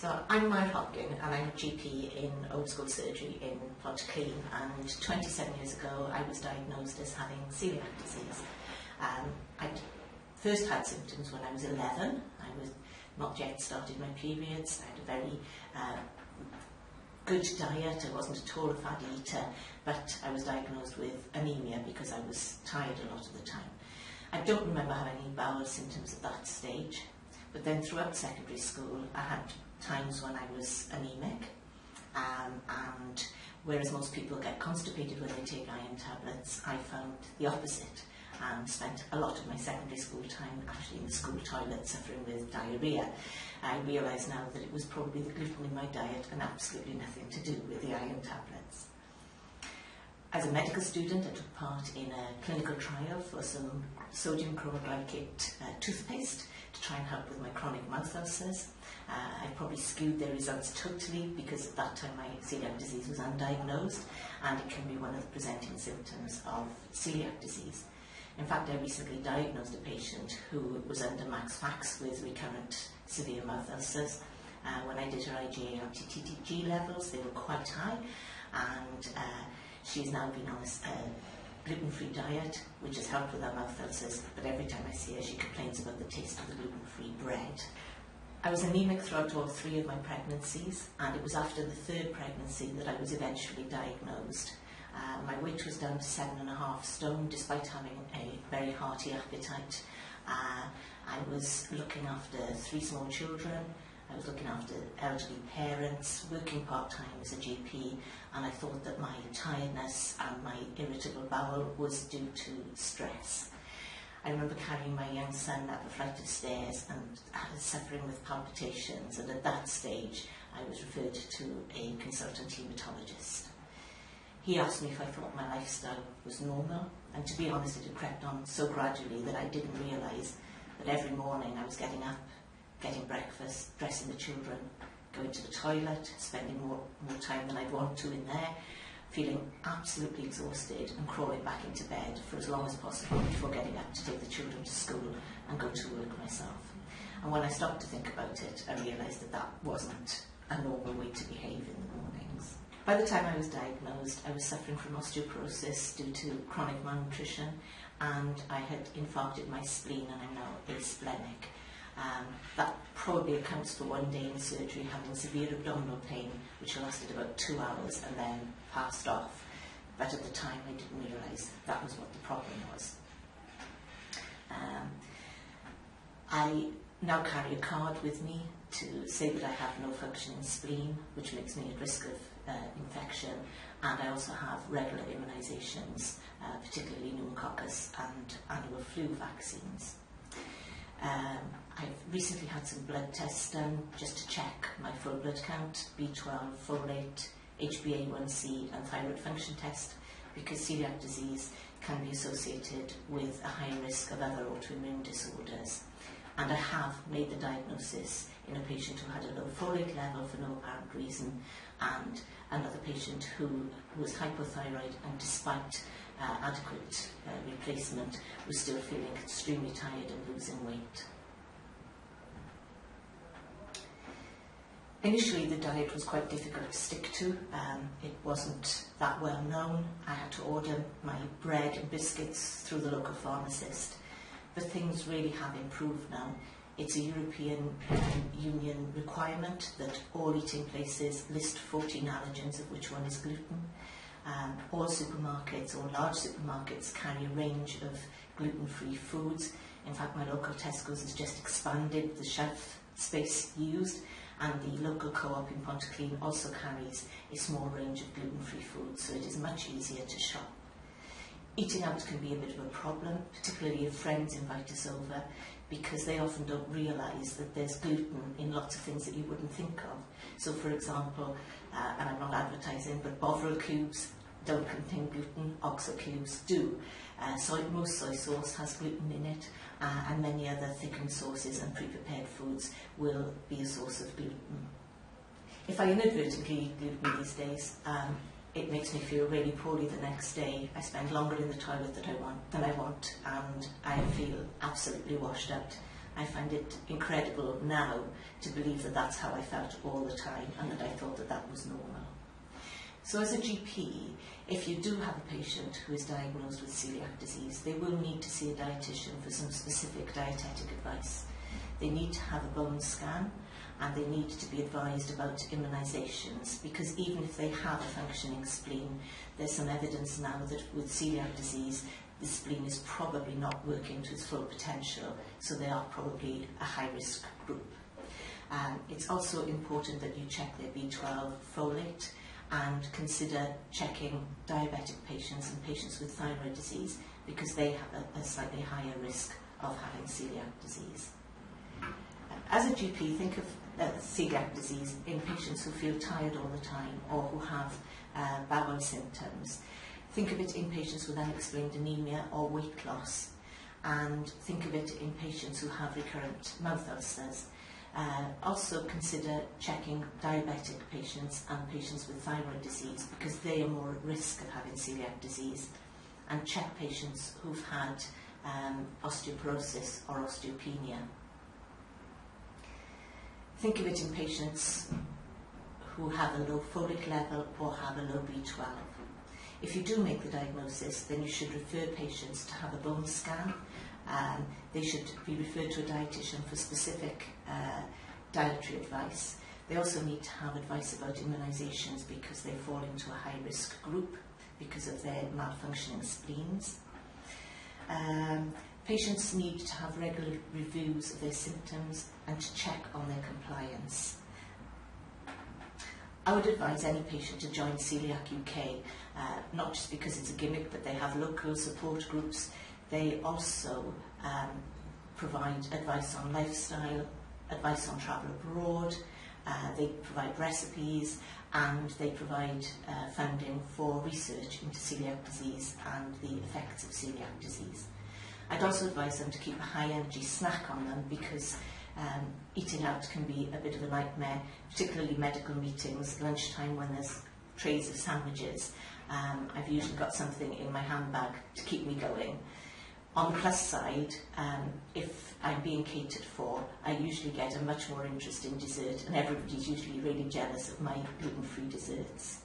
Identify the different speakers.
Speaker 1: So I'm Myra Hopkin and I'm a GP in old school surgery in Coeliac, and 27 years ago I was diagnosed as having celiac disease. I first had symptoms when I was 11. I was not yet started my periods. I had a very good diet. I wasn't at all a fat eater, but I was diagnosed with anemia because I was tired a lot of the time. I don't remember having any bowel symptoms at that stage, but then throughout secondary school I had times when I was anemic, and whereas most people get constipated when they take iron tablets, I found the opposite and spent a lot of my secondary school time actually in the school toilet suffering with diarrhoea. I realise now that it was probably the gluten in my diet and absolutely nothing to do with the iron tablets. As a medical student, I took part in a clinical trial for some sodium chromoglycate toothpaste to try and help with my chronic mouth ulcers. I probably skewed their results totally because at that time my celiac disease was undiagnosed, and it can be one of the presenting symptoms of celiac disease. In fact, I recently diagnosed a patient who was under max fax with recurrent severe mouth ulcers. When I did her IgA anti-TTG levels, they were quite high, and she's now been on a gluten-free diet, which has helped with her mouth ulcers, but every time I see her, she complains about the taste of the gluten-free bread. I was anemic throughout all 3 of my pregnancies, and it was after the 3rd pregnancy that I was eventually diagnosed. My weight was down to 7.5 stone, despite having a very hearty appetite. I was looking after 3 small children. I was looking after elderly parents, working part-time as a GP, and I thought that my tiredness and my irritable bowel was due to stress. I remember carrying my young son up a flight of stairs and suffering with palpitations, and at that stage I was referred to a consultant haematologist. He asked me if I thought my lifestyle was normal, and to be honest, it had crept on so gradually that I didn't realise that every morning I was getting up, getting breakfast, dressing the children, going to the toilet, spending more time than I'd want to in there, feeling absolutely exhausted and crawling back into bed for as long as possible before getting up to take the children to school and go to work myself. And when I stopped to think about it, I realised that that wasn't a normal way to behave in the mornings. By the time I was diagnosed, I was suffering from osteoporosis due to chronic malnutrition, and I had infarcted my spleen, and I'm now asplenic. That probably accounts for one day in surgery having severe abdominal pain, which lasted about 2 hours and then passed off. But at the time I didn't realise that was what the problem was. I now carry a card with me to say that I have no functioning spleen, which makes me at risk of infection, and I also have regular immunisations, particularly pneumococcus and annual flu vaccines. I've recently had some blood tests done just to check my full blood count, B12, folate, HbA1c and thyroid function test, because celiac disease can be associated with a higher risk of other autoimmune disorders. And I have made the diagnosis in a patient who had a low folate level for no apparent reason, and another patient who was hypothyroid and despite adequate replacement was still feeling extremely tired and losing weight. Initially the diet was quite difficult to stick to. It wasn't that well known. I had to order my bread and biscuits through the local pharmacist, but things really have improved now. It's a European Union requirement that all eating places list 14 allergens, of which one is gluten. All supermarkets, or large supermarkets, carry a range of gluten-free foods. In fact, my local Tesco's has just expanded the shelf space used, and the local co-op in Coeliac also carries a small range of gluten-free foods, so it is much easier to shop. Eating out can be a bit of a problem, particularly if friends invite us over, because they often don't realise that there's gluten in lots of things that you wouldn't think of. So for example, and I'm not advertising, but Bovril cubes don't contain gluten, Oxo cubes do. Most soy sauce has gluten in it, and many other thickened sauces and pre-prepared foods will be a source of gluten. If I inadvertently eat gluten these days, it makes me feel really poorly the next day. I spend longer in the toilet than I want, and I feel absolutely washed out. I find it incredible now to believe that that's how I felt all the time and that I thought that that was normal. So as a GP, if you do have a patient who is diagnosed with celiac disease, they will need to see a dietitian for some specific dietetic advice. They need to have a bone scan, and they need to be advised about immunisations, because even if they have a functioning spleen, there's some evidence now that with celiac disease, the spleen is probably not working to its full potential, so they are probably a high-risk group. It's also important that you check their B12, folate, and consider checking diabetic patients and patients with thyroid disease, because they have a slightly higher risk of having celiac disease. As a GP, think of celiac disease in patients who feel tired all the time or who have bowel symptoms. Think of it in patients with unexplained anemia or weight loss, and think of it in patients who have recurrent mouth ulcers. Also consider checking diabetic patients and patients with thyroid disease, because they are more at risk of having celiac disease, and check patients who've had osteoporosis or osteopenia. Think of it in patients who have a low folate level or have a low B12. If you do make the diagnosis, then you should refer patients to have a bone scan. They should be referred to a dietitian for specific dietary advice. They also need to have advice about immunisations, because they fall into a high-risk group because of their malfunctioning spleens. Patients need to have regular reviews of their symptoms and to check on their compliance. I would advise any patient to join Coeliac UK, not just because it's a gimmick, but they have local support groups. They also provide advice on lifestyle, advice on travel abroad, they provide recipes, and they provide funding for research into celiac disease and the effects of celiac disease. I'd also advise them to keep a high energy snack on them, because eating out can be a bit of a nightmare, particularly medical meetings, lunchtime when there's trays of sandwiches. I've usually got something in my handbag to keep me going. On the plus side, if I'm being catered for, I usually get a much more interesting dessert, and everybody's usually really jealous of my gluten-free desserts.